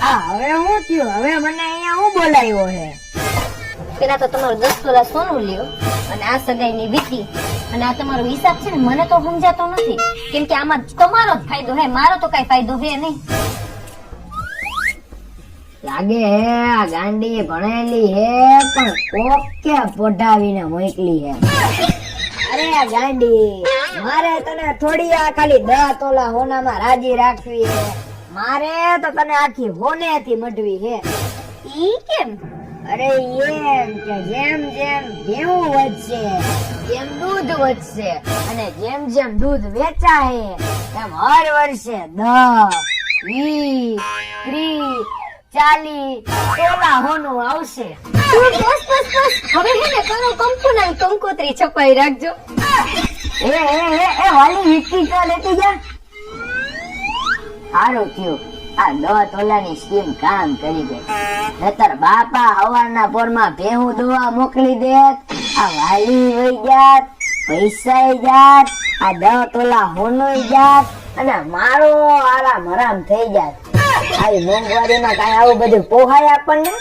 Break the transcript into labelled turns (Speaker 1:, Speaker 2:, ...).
Speaker 1: હવે હું થયું? હવે મને અહીંયા હું બોલાવ્યો હે?
Speaker 2: પેલા તો તમારું 10 તોલા સોનું લ્યો અને આ સગાઈની વીટી અને આ તમારો હિસાબ છે ને મને તો સમજાતો નથી, કેમ કે આમાં તમારો જ ફાયદો હે, મારો તો કઈ ફાયદો હે નહીં.
Speaker 1: લાગે હે આ ગાંડી ભણેલી હે પણ કોકે પોઢાવીને મોકલી હે. અરે આ ગાંડી, મારે તને થોડી આ ખાલી 10 તોલા હોનામાં રાજી રાખવી હે. મારે તો તને આખી હોનેથી મઢવી હે.
Speaker 2: ઈ કેમ?
Speaker 1: અરે એમ કે જેમ જેમ ભેવું વધશે એમ દૂધ વધશે અને જેમ જેમ દૂધ વેચાય એમ હર વર્ષે 10, 20, 30, 40 તોલા હોનું આવશે.
Speaker 2: બસ હવે હે ને કરો કંકુના કંકોત્રી છપાઈ રાખજો.
Speaker 1: એ વાલી વીટી તો લેતી જા. સારું થયું આ 10 તોલાની સ્કીમ કામ કરી ગઈ. નતર બાપા હવારના પોરમાં ભેહું દોવા મોકલી દેત, આ વાલી વઈ જાત, પૈસા જાત, આ 10 તોલા હોનું જાત અને મારો આરામ હરામ થઈ જાત. આવી મોંઘવારીમાં કઈ આવું બધું પોહાય આપણને?